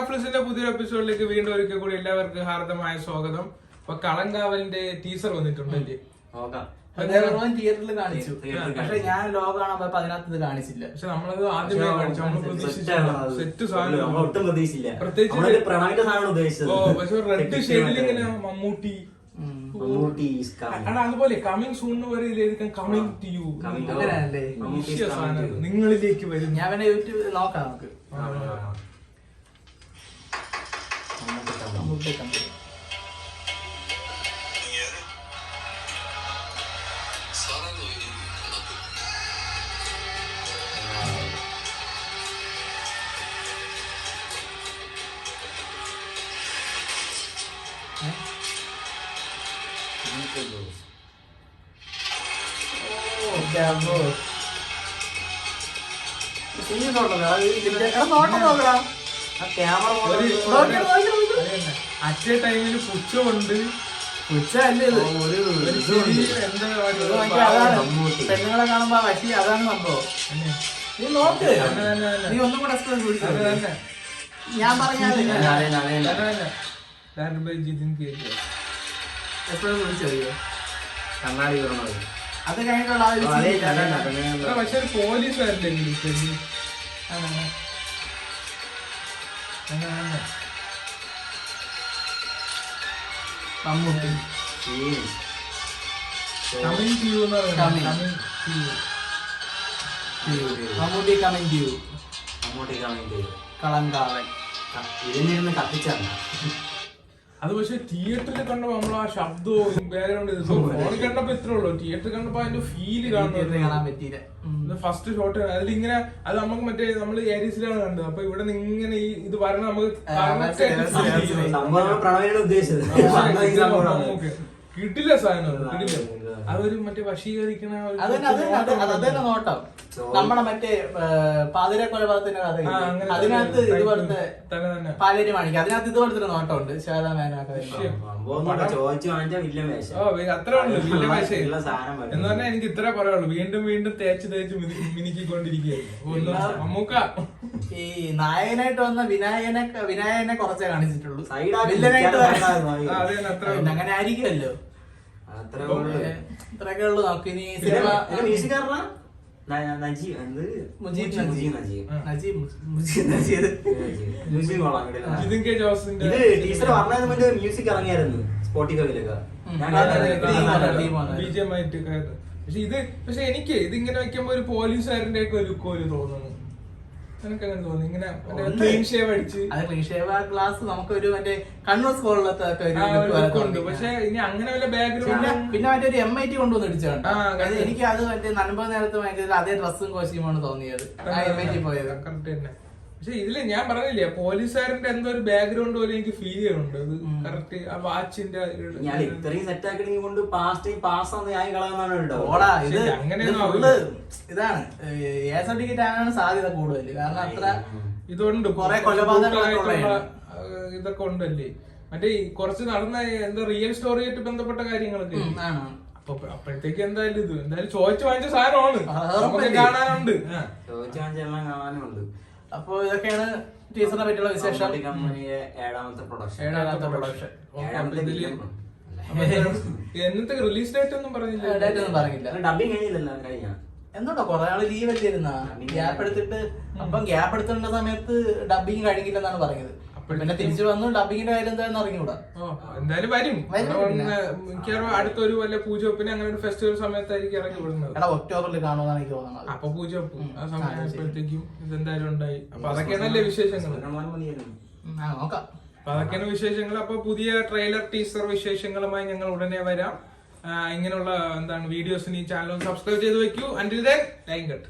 റാഫ്ലിസിന്റെ പുതിയൊരു എപ്പിസോഡിലേക്ക് വീണ്ടും ഒരിക്കൽ കൂടി എല്ലാവർക്കും ഹാർദമായ സ്വാഗതം. അപ്പൊ കളങ്കാവലിന്റെ ടീസർ വന്നിട്ടുണ്ടല്ലേ? തിയേറ്ററിൽ കാണിച്ചു, പക്ഷെ ഞാൻ ലോകം കാണാൻ പോയപ്പോ അതിനകത്ത് ഇത് കാണിച്ചില്ല. പക്ഷെ നമ്മളത് ആദ്യമേ കാണിച്ചു, നമ്മൾ സെറ്റ് സാധനം പ്രത്യേകിച്ച് റെഡ് ഷെയ്ഡിൽ ഇങ്ങനെ മമ്മൂട്ടി അതുപോലെ കമ്മിങ് സൂൺ വരെ കമ്മിങ് ടു യു നിങ്ങളിലേക്ക് വരും. ഞാൻ പിന്നെ യൂട്യൂബ് നോക്കാം നമുക്ക്. അറ്റ ടൈമില് പുച്ഛമുണ്ട്. പെണ്ണുങ്ങളെ കാണുമ്പോ പറ്റി അതാണ് സംഭവം. നീ നോക്ക്, നീ ഒന്നും കൂടെ ഞാൻ പറഞ്ഞാൽ എപ്പോഴും വിളിച്ചറിയോ കണ്ണാടി വരണത് അത് കഴിഞ്ഞിട്ടുള്ള പക്ഷെ പോലീസുകാരല്ലേ Mammootty Mammootty coming to you. കളങ്കാവൻ ഇതിനിരുന്ന് കത്തിച്ചാണ് അത്. പക്ഷെ തിയേറ്ററിൽ കണ്ടപ്പോ നമ്മൾ ആ ശബ്ദവും ബാക്ക്ഗ്രൗണ്ട് ഫോണിൽ കണ്ടപ്പോ ഇത്രേ ഉള്ളൂ. തിയേറ്ററിൽ കണ്ടപ്പോ അതിന്റെ ഫീല് കാണാൻ പറ്റിയില്ല. ഫസ്റ്റ് ഷോട്ട് അതിലിങ്ങനെ അത് നമുക്ക് മറ്റേ നമ്മള് ഏരീസിലാണ് കണ്ടത്. അപ്പൊ ഇവിടെ നിന്ന് ഇങ്ങനെ ഈ ഇത് വരണം നമുക്ക് കിട്ടില്ല സാധനം, കിട്ടില്ല. അതൊരു മറ്റേ വശീകരിക്കണ നോട്ടം. നമ്മുടെ മറ്റേ പാതിര കൊലപാതകത്തിന്റെ കഥ അതിനകത്ത് ഇതുപോലത്തെ പാലേരി മാണിക്ക് അതിനകത്ത് ഇതുപോലത്തെ നോട്ടം ഉണ്ട്. അത്ര എന്ന് പറഞ്ഞാൽ എനിക്ക് ഇത്ര പറയുള്ളൂ. വീണ്ടും വീണ്ടും തേച്ച് തേച്ച് മിനുക്കിക്കൊണ്ടിരിക്കുകയായിരുന്നു മമ്മൂക്ക. ഈ നായകനായിട്ട് വന്ന വിനായകനെ കുറച്ചേ കാണിച്ചിട്ടുള്ളൂ. അങ്ങനെ ആയിരിക്കുമല്ലോ. ഇത്രയൊക്കെ ഉള്ളു. നമുക്ക് ഇനി സിനിമ മ്യൂസിക് ഇറങ്ങിയായിരുന്നു സ്പോട്ടിഫൈയിലൊക്കെ. പക്ഷെ എനിക്ക് ഇതിങ്ങനെ വെക്കുമ്പോ ഒരു പോലീസുകാരന്റെ ഒക്കെ ഒരു ലുക്ക് പോലെ തോന്നുന്നു. എനിക്കങ്ങനെ തോന്നി. ഇങ്ങനെ ക്ലീൻ ഷേവ് അടിച്ച് ക്ലീൻ ഷേവ് ഗ്ലാസ് നമുക്ക് ഒരു മറ്റേ കണ്ണൂർ സ്കൂളിലത്തെ ഉണ്ട്. പക്ഷെ ഇനി അങ്ങനെ വല്ല ബാക്ക്ഗ്രൗണ്ട് പിന്നെ മറ്റേ ഒരു MIT കൊണ്ടുവന്ന് ഇടിച്ചാണ്. എനിക്ക് അത് മറ്റേ നൻപത് നേരത്തെ ഭയങ്കര അതേ ഡ്രസ്സും കോസ്റ്റ്യൂമാണ് തോന്നിയത് MIT പോയത്. കറക്റ്റ് തന്നെ. പക്ഷെ ഇതില് ഞാൻ പറഞ്ഞില്ലേ പോലീസുകാരന്റെ എന്തോ ഒരു ബാക്ക്ഗ്രൗണ്ട് പോലെ എനിക്ക് ഫീൽ ചെയ്യുന്നുണ്ട്. അത് കറക്റ്റ് ആ വാച്ചിന്റെ ഇത്രയും സെറ്റ് ആക്കി കൊണ്ട് ഇതാണ് എ സർട്ടിഫിക്കറ്റ് ആകാനാണ് സാധ്യത കൂടുതൽ. കാരണം അത്ര ഇതുണ്ട് കുറെ കൊലപാതകങ്ങളൊക്കെ ഇതൊക്കെ ഉണ്ടല്ലേ. മറ്റേ കുറച്ച് നടന്ന എന്താ റിയൽ സ്റ്റോറിയായിട്ട് ബന്ധപ്പെട്ട കാര്യങ്ങളൊക്കെ അപ്പൊ അപ്പോഴത്തേക്ക് എന്തായാലും ഇത് എന്തായാലും ചോദിച്ചു വാങ്ങിച്ച സാധനമാണ്, കാണാനുണ്ട്. അപ്പൊ ഇതൊക്കെയാണ് ടീച്ചറിനെ പറ്റിയുള്ള വിശേഷം. ഏഴാമത്തെ പ്രൊഡക്ഷൻ എന്നത്തെ റിലീസ് ഡേറ്റ് ഒന്നും പറഞ്ഞില്ല. ഡേറ്റ് ഒന്നും പറഞ്ഞില്ല. ഡബിങ് കഴിഞ്ഞില്ലല്ലോ കഴിഞ്ഞ എന്തുണ്ടോ കൊറേ ആള് ലീവ് അല്ലായിരുന്ന ഗ്യാപ്പ് എടുത്തിട്ട്. അപ്പം ഗ്യാപ്പ് എടുത്തിട്ടുള്ള സമയത്ത് ഡബിങ് കഴിഞ്ഞില്ലെന്നാണ് പറഞ്ഞത്. പിന്നെ തിരിച്ചു വന്നു. ഡബിങ്ങിന്റെ കാര്യം എന്തായാലും അറിഞ്ഞൂടാ. എന്തായാലും വരും. മിക്കവാറും അടുത്തൊരു വല്ല പൂജവെപ്പിന് അങ്ങനെ ഒരു ഫെസ്റ്റിവൽ സമയത്തായിരിക്കും ഇറങ്ങി വിടുന്നത്. ഒക്ടോബറിൽ കാണുമെന്നാണ് എനിക്ക് തോന്നുന്നത്. അപ്പൊ പൂജവെപ്പ് ആ സമയത്തേക്കും ഇതെന്തായാലും ഉണ്ടായി. അപ്പൊ അതൊക്കെയാണല്ലേ വിശേഷങ്ങൾ. നോക്കാം. അപ്പൊ അതൊക്കെയാണ് വിശേഷങ്ങൾ. അപ്പൊ പുതിയ ട്രെയിലർ ടീസർ വിശേഷങ്ങളുമായി ഞങ്ങൾ ഉടനെ വരാം. ഇങ്ങനെയുള്ള എന്താണ് വീഡിയോസിന് ഈ ചാനൽ സബ്സ്ക്രൈബ് ചെയ്ത് വെക്കൂ. അൻറ്റിൽ ദെൻ ലൈക്ക് ഇട്ട്